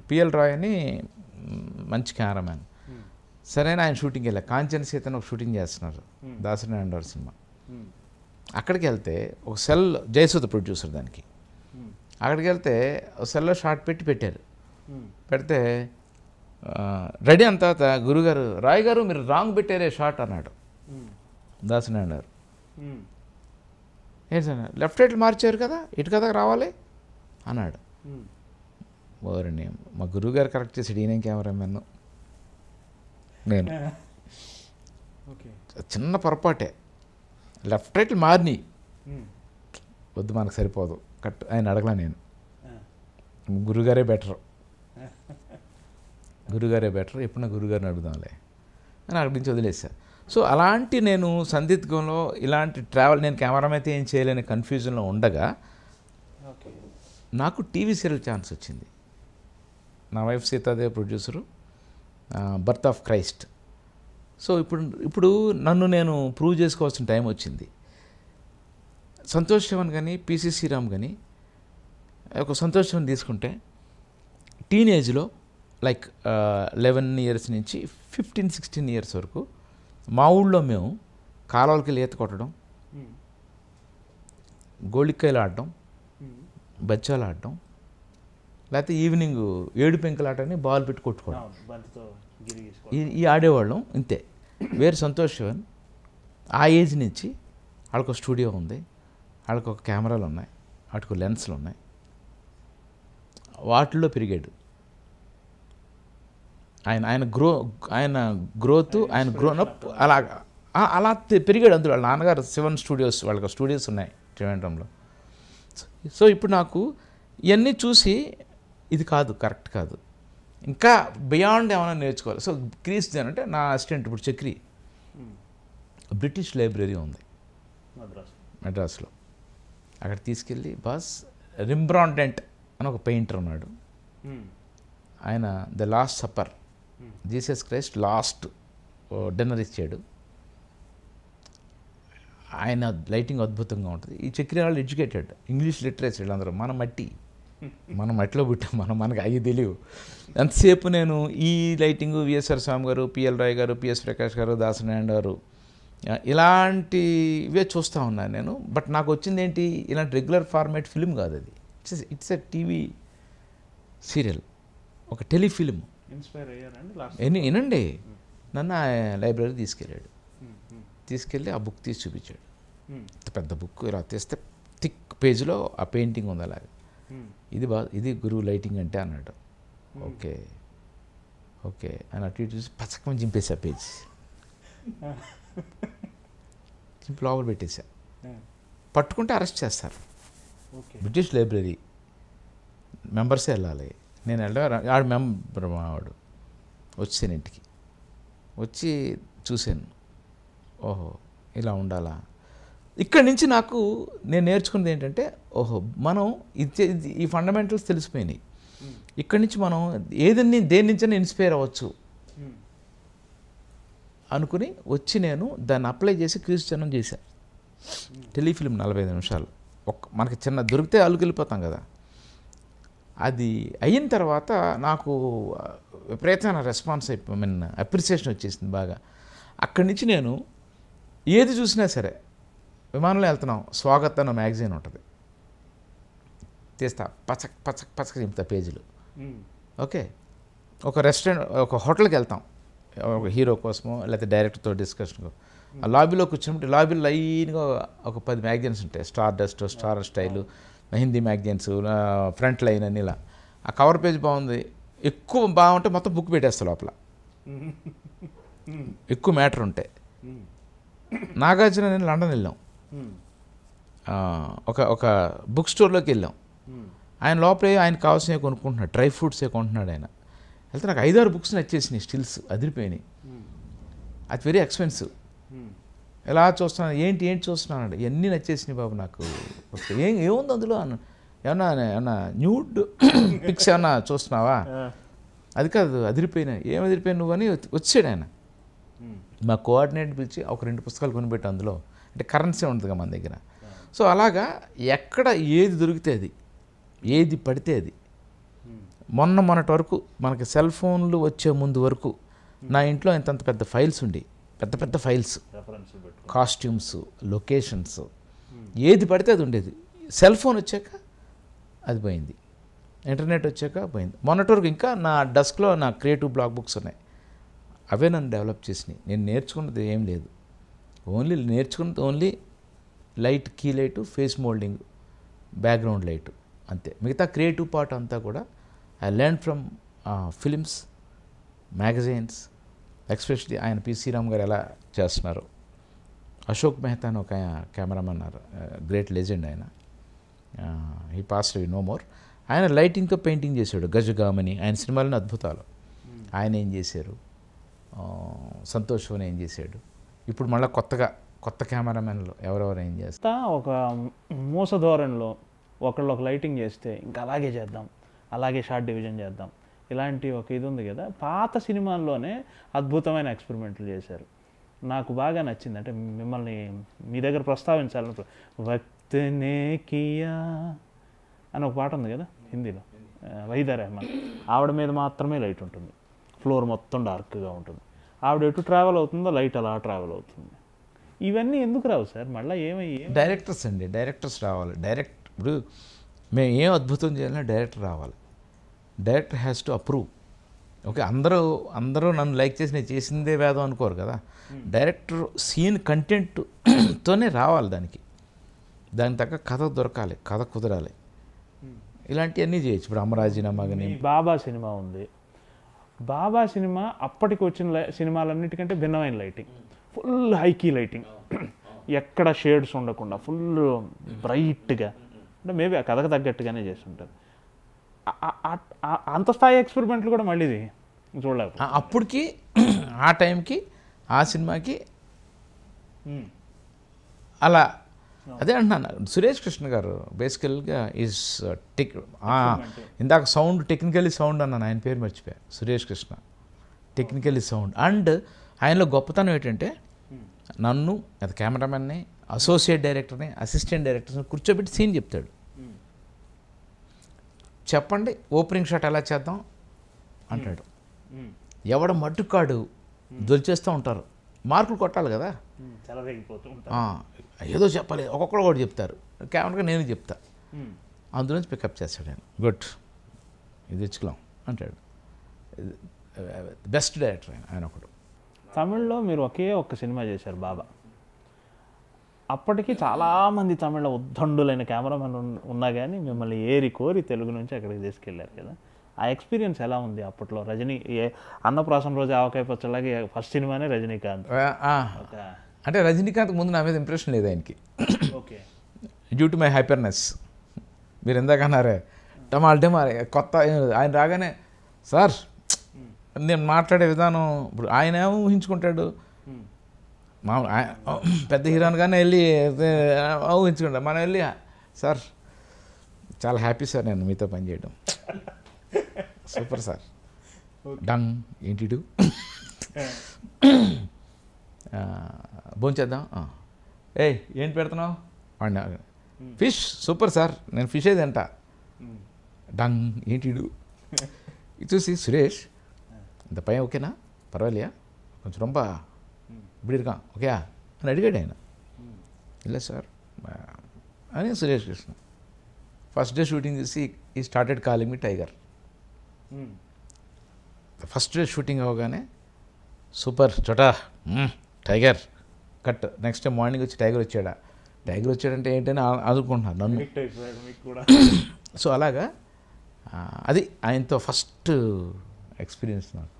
PL Roy అని మంచి cameraman. సరైన ఆయన షూటింగ్కి వెళ్ళా. కాంచన సీతను ఒక షూటింగ్ చేస్తున్నారు, దాసరి నారాయణ సినిమా. అక్కడికి వెళ్తే ఒక సెల్, జయసుధ ప్రొడ్యూసర్ దానికి. అక్కడికి వెళ్తే ఒక సెల్లో షార్ట్ పెట్టారు. పెడితే రెడీ అంత తర్వాత గురుగారు, రాయ్ గారు మీరు రాంగ్ పెట్టారే షార్ట్ అన్నాడు దాసరి నారాయణ గారు. ఏంటి సార్, లెఫ్ట్ రైట్ మార్చారు కదా, ఇటు కదా రావాలి అన్నాడు. ఓరిని మా గురువుగారు కరెక్ట్ చేసాడు, ఈయన కెమెరామెన్ నేను. చిన్న పొరపాటే, లెఫ్ట్ రైట్ మారిని వద్దు మనకు సరిపోదు కట్ ఆయన అడగలా. నేను గురుగారే బెటర్, ఎప్పుడు నా గురుగారిని అడుగుదాంలే అని అక్కడి నుంచి వదిలేసా. సో అలాంటి నేను సందిగ్ధంలో ఇలాంటి ట్రావెల్, నేను కెమెరామెన్ అయితే ఏం చేయలేని కన్ఫ్యూజన్లో ఉండగా నాకు టీవీ సీరియల్ ఛాన్స్ వచ్చింది. నా wife Sitadevi producer, birth of Christ. So ఇప్పుడు నన్ను నేను ప్రూవ్ చేసుకోవాల్సిన టైం వచ్చింది. సంతోష్ శివన్ కానీ పిసి శ్రీరామ్ కానీ, ఒక సంతోష్ శివన్ తీసుకుంటే టీనేజ్లో లైక్ 11 years నుంచి 15-16 years వరకు మా ఊళ్ళో మేము కాలువలకి వెళ్ళి ఈత కొట్టడం, గోళిక్కాయలు ఆడడం, బచ్చాలు ఆడడం, లేకపోతే ఈవినింగ్ ఏడు పెంకులు ఆటని బాల్ పెట్టి కొట్టుకోవడం, ఈ ఆడేవాళ్ళం. ఇంతే. వేరే సంతోష్ శివన్ ఆ ఏజ్ నుంచి వాళ్ళకు స్టూడియో ఉంది, వాళ్ళకు ఒక కెమెరాలు ఉన్నాయి, వాటికి లెన్స్లు ఉన్నాయి, వాటిల్లో పెరిగాడు ఆయన గ్రోత్, ఆయన గ్రోనప్ అలా పెరిగాడు. అందులో వాళ్ళ నాన్నగారు శివన్ స్టూడియోస్, వాళ్ళకి స్టూడియోస్ ఉన్నాయి త్రివేంద్రంలో. సో ఇప్పుడు నాకు ఇవన్నీ చూసి ఇది కాదు, కరెక్ట్ కాదు, ఇంకా బియాండ్ ఏమైనా నేర్చుకోవాలి. సో క్రీస్ అంటే నా అసిస్టెంట్ ఇప్పుడు చక్రి, బ్రిటిష్ లైబ్రరీ ఉంది మెడ్రాస్లో, అక్కడ తీసుకెళ్ళి బాస్ రింబ్రాండెంట్ అని ఒక పెయింటర్ ఉన్నాడు, ఆయన the last supper, Jesus Christ last dinner ఇచ్చాడు. ఆయన లైటింగ్ అద్భుతంగా ఉంటుంది. ఈ చక్రి వాళ్ళు ఎడ్యుకేటెడ్, ఇంగ్లీష్ లిటరేచర్ వీళ్ళందరూ. మన మట్టిలో పుట్టాం, మనకి అవి తెలియవు. ఎంతసేపు నేను ఈ లైటింగు విఎస్ఆర్ స్వామి గారు, పిఎల్ రాయ్ గారు, పిఎస్ ప్రకాష్ గారు, దాసనారాయణ గారు, ఇలాంటివే చూస్తూ ఉన్నాను నేను. బట్ నాకు వచ్చింది ఏంటి, ఇలాంటి రెగ్యులర్ ఫార్మాట్ ఫిలిం కాదు అది, ఇట్స్ ఎ టీవీ సీరియల్, ఒక టెలిఫిలిం. వినండి, నన్ను ఆ లైబ్రరీ తీసుకెళ్ళి ఆ బుక్ తీసి చూపించాడు. పెద్ద బుక్, ఇలా తీస్తే థిక్ పేజ్లో ఆ పెయింటింగ్ ఉంది అలాగే. ఇది గురువు లైటింగ్ అంటే అన్నాడు. ఓకే అని అటు ఇటు చూసి పచ్చకమని చింపేసా పేజ్, చింపి లోపల పెట్టేశా. పట్టుకుంటే అరెస్ట్ చేస్తారు. బ్రిటిష్ లైబ్రరీ మెంబర్సే వెళ్ళాలి. నేను ఆడు మెంబర్, వాడు వచ్చాను ఇంటికి, వచ్చి చూశాను, ఓహో ఇలా ఉండాలా. ఇక్కడి నుంచి నేను నేర్చుకున్నది ఏంటంటే, మనం ఈ ఫండమెంటల్స్ తెలిసిపోయినాయి. ఇక్కడి నుంచి మనం దేని నుంచైనా ఇన్స్పైర్ అవ్వచ్చు అనుకుని వచ్చి నేను దాన్ని అప్లై చేసి క్రీస్తుజనం చేశాను. టెలిఫిలిం 45 నిమిషాలు, మనకి చిన్న దొరికితే అలుకెళ్ళిపోతాం కదా. అది అయిన తర్వాత నాకు విపరీతమైన రెస్పాన్స్ అప్రిసియేషన్ వచ్చేసింది బాగా. అక్కడి నుంచి నేను ఏది చూసినా సరే, విమానంలో వెళ్తున్నాం, స్వాగత్ అన్న మ్యాగజైన్ ఉంటుంది, తీస్తా, పచ్చక చింపుతా పేజీలు. ఓకే, ఒక రెస్టారెంట్, ఒక హోటల్కి వెళ్తాం, ఒక హీరో కోసమో లేకపోతే డైరెక్టర్తో డిస్కషన్కో, ఆ లాబీలో కూర్చున్నప్పుడు లాబీలో లైన్గా ఒక 10 మ్యాగజైన్స్ ఉంటాయి, star dust, star style, Hindi magazines, front line అని. ఇలా ఆ కవర్ పేజ్ బాగుంది, ఎక్కువ బాగుంటే మొత్తం బుక్ పెట్టేస్తా లోపల, ఎక్కువ మ్యాటర్ ఉంటే. నాగార్జున నేను లండన్ వెళ్ళాం, ఒక బుక్ స్టోర్లోకి వెళ్ళాం. ఆయన లోపలే ఆయనకు కావాల్సినవి కొనుక్కుంటున్నాడు, డ్రై ఫ్రూట్సే కొంటున్నాడు ఆయన. వెళ్తే నాకు 5-6 బుక్స్ నచ్చేసినాయి, స్టిల్స్ అదిరిపోయినాయి. అది వెరీ ఎక్స్పెన్సివ్. ఎలా చూస్తున్నాను, ఏంటి చూస్తున్నాను, ఇవన్నీ నచ్చేసినాయి బాబు నాకు. ఏముంది అందులో, ఏమన్నా న్యూడ్ పిక్స్ ఏమన్నా చూస్తున్నావా, అది కాదు, అదిరిపోయినాయి. ఏం అదిరిపోయినాయి నువ్వు అని వచ్చాడు ఆయన. మా కోఆర్డినేటర్ పిలిచి ఒక 2 పుస్తకాలు కొనిపెట్టి, అందులో అంటే కరెన్సీ ఉంటుందిగా మన దగ్గర. సో అలాగా ఎక్కడ ఏది దొరికితే అది, ఏది పడితే అది మొన్నటి వరకు మనకి సెల్ ఫోన్లు వచ్చే ముందు వరకు నా ఇంట్లో ఇంతంత పెద్ద ఫైల్స్ ఉండి, పెద్ద పెద్ద ఫైల్స్, కాస్ట్యూమ్స్, లొకేషన్స్, ఏది పడితే అది ఉండేది. సెల్ ఫోన్ వచ్చాక అది పోయింది, ఇంటర్నెట్ వచ్చాక పోయింది. మొన్నటి వరకు ఇంకా నా డెస్క్లో నా క్రియేటివ్ బ్లాక్ బుక్స్ ఉన్నాయి. అవే నన్ను డెవలప్ చేసినాయి. నేను నేర్చుకున్నది ఏం లేదు, నేర్చుకున్నది only light, key light, face moulding, background light, అంతే. మిగతా క్రియేటివ్ పార్ట్ అంతా కూడా I learn from films, magazines, especially ఆయన పి శ్రీరామ్ గారు ఎలా చేస్తున్నారు. అశోక్ మెహతా అని ఒక కెమెరామన్ అన్నారు, గ్రేట్ లెజెండ్ ఆయన, he passed away no more. ఆయన లైటింగ్తో పెయింటింగ్ చేశాడు. గజగామని ఆయన సినిమాలని అద్భుతాలు. ఆయన ఏం చేశారు, సంతోష్ వన్ ఏం చేశాడు. ఇప్పుడు మళ్ళీ కొత్త కెమెరామెన్లు ఎవరెవరు ఏం చేస్తారు. ఒక మూస ధోరణిలో ఒకళ్ళు ఒక లైటింగ్ చేస్తే ఇంకా అలాగే చేద్దాం, అలాగే షార్ట్ డివిజన్ చేద్దాం, ఇలాంటి ఒక ఇది ఉంది కదా. పాత సినిమాల్లోనే అద్భుతమైన ఎక్స్పెరిమెంట్లు చేశారు. నాకు బాగా నచ్చింది, అంటే మిమ్మల్ని మీ దగ్గర ప్రస్తావించాలని, వక్తనే కియా అని ఒక పాట ఉంది కదా హిందీలో, వహీదా రెహమాన్. ఆవిడ మీద మాత్రమే లైట్ ఉంటుంది, ఫ్లోర్ మొత్తం డార్క్గా ఉంటుంది. ఆవిడ ఎటు ట్రావెల్ అవుతుందో లైట్ అలా ట్రావెల్ అవుతుంది. ఇవన్నీ ఎందుకు రావు సార్? మళ్ళీ ఏమయ్యి డైరెక్టర్స్ అండి, డైరెక్టర్స్ రావాలి. ఇప్పుడు మేము ఏం అద్భుతం చేయాలన్నా డైరెక్టర్ రావాలి. Director has to approve. Okay, అందరూ నన్ను లైక్ చేసి నేను చేసిందే వేదం అనుకోరు కదా. డైరెక్టర్ సీన్ కంటెంట్తోనే రావాలి. దానికి తగ్గ కథ దొరకాలి, కథ కుదరాలి, ఇలాంటివన్నీ చేయొచ్చు. ఇప్పుడు అమరాజీనామా కానీ బాబా సినిమా ఉంది. బాబా సినిమా అప్పటికి వచ్చిన సినిమాలన్నిటికంటే భిన్నమైన లైటింగ్, ఫుల్ హైకీ లైటింగ్, ఎక్కడ షేడ్స్ ఉండకుండా ఫుల్ బ్రైట్గా, అంటే మేబీ ఆ కథకు తగ్గట్టుగానే చేస్తుంటారు. అంత స్థాయి ఎక్స్పెరిమెంట్లు కూడా మళ్ళీ చూడలేదు. అప్పటికి ఆ టైంకి ఆ సినిమాకి అలా. అదే అంటున్నాను, సురేష్ కృష్ణ గారు బేసికల్గా ఈజ్ ఇందాక టెక్నికల్లీ సౌండ్ అన్నాను, ఆయన పేరు మర్చిపోయా. Suresh Krishna technically sound. And ఆయనలో గొప్పతనం ఏంటంటే నన్ను అది కెమెరామెన్ని, అసోసియేట్ డైరెక్టర్ని, అసిస్టెంట్ డైరెక్టర్ని కూర్చోబెట్టి సీన్ చెప్తాడు. చెప్పండి ఓపెనింగ్ షాట్ ఎలా చేద్దాం అంటాడు. ఎవడ మట్టుకాడు దొలిచేస్తూ ఉంటారు, మార్కులు కొట్టాలి కదా, ఏదో చెప్పాలి, ఒక్కొక్కరు కూడా చెప్తారు. కెమెరాగా నేను చెప్తా, అందులోంచి పికప్ చేస్తాడు ఆయన. గుడ్, ఇది తెచ్చుకోం అంటాడు. బెస్ట్ డైరెక్టర్ ఆయన ఒకడు. తమిళ్లో మీరు ఒక్క సినిమా చేశారు బాబా. అప్పటికి చాలామంది తమిళ ఉద్దండులైన కెమెరామెన్ ఉన్నా కానీ మిమ్మల్ని ఏరి కోరి తెలుగు నుంచి అక్కడికి తీసుకెళ్ళారు కదా. ఆ ఎక్స్పీరియన్స్ ఎలా ఉంది అప్పట్లో? రజనీ అన్నప్రాసన రోజు ఆవకాయ పచ్చలాగే ఫస్ట్ సినిమానే రజనీకాంత్. అంటే రజనీకాంత్ ముందు నా మీద ఇంప్రెషన్ లేదు ఆయనకి. Okay, due to my hyperness. మీరు ఎందాక అన్నారే టమారే కొత్త, ఆయన రాగానే సార్ నేను మాట్లాడే విధానం, ఇప్పుడు ఆయన ఏమో ఊహించుకుంటాడు, పెద్ద హీరోగానే వెళ్ళి ఊహించుకుంటాడు. మనం వెళ్ళి సార్ చాలా హ్యాపీ సార్ నేను మీతో పనిచేయడం, సూపర్ సార్, డంగ్ ఏంటిడు భోంచేద్దాం, ఏంటి పెడుతున్నావు వాడిని, ఫిష్ సూపర్ సార్ నేను ఫిష్ ఏది అంట, డంగ్ ఏంటిడు. చూసి సురేష్ ఇంత పైన ఓకేనా, పర్వాలేయా, కొంచెం రొంప இப்படி இருக்கான் ஓகே అని అడిగాడు ఆయన. இல்லை సార్ అని Suresh Krishna first day shooting చేసి ఈ స్టార్టెడ్ కాలింగ్ మీ టైగర్. ఫస్ట్ డే షూటింగ్ అవగానే సూపర్ చోటా tiger cut. Next day morning వచ్చి టైగర్ వచ్చాడంటే ఏంటని అనుకుంటున్నాను నన్ను. సో అలాగా అది ఆయనతో ఫస్ట్ ఎక్స్పీరియన్స్ నాకు.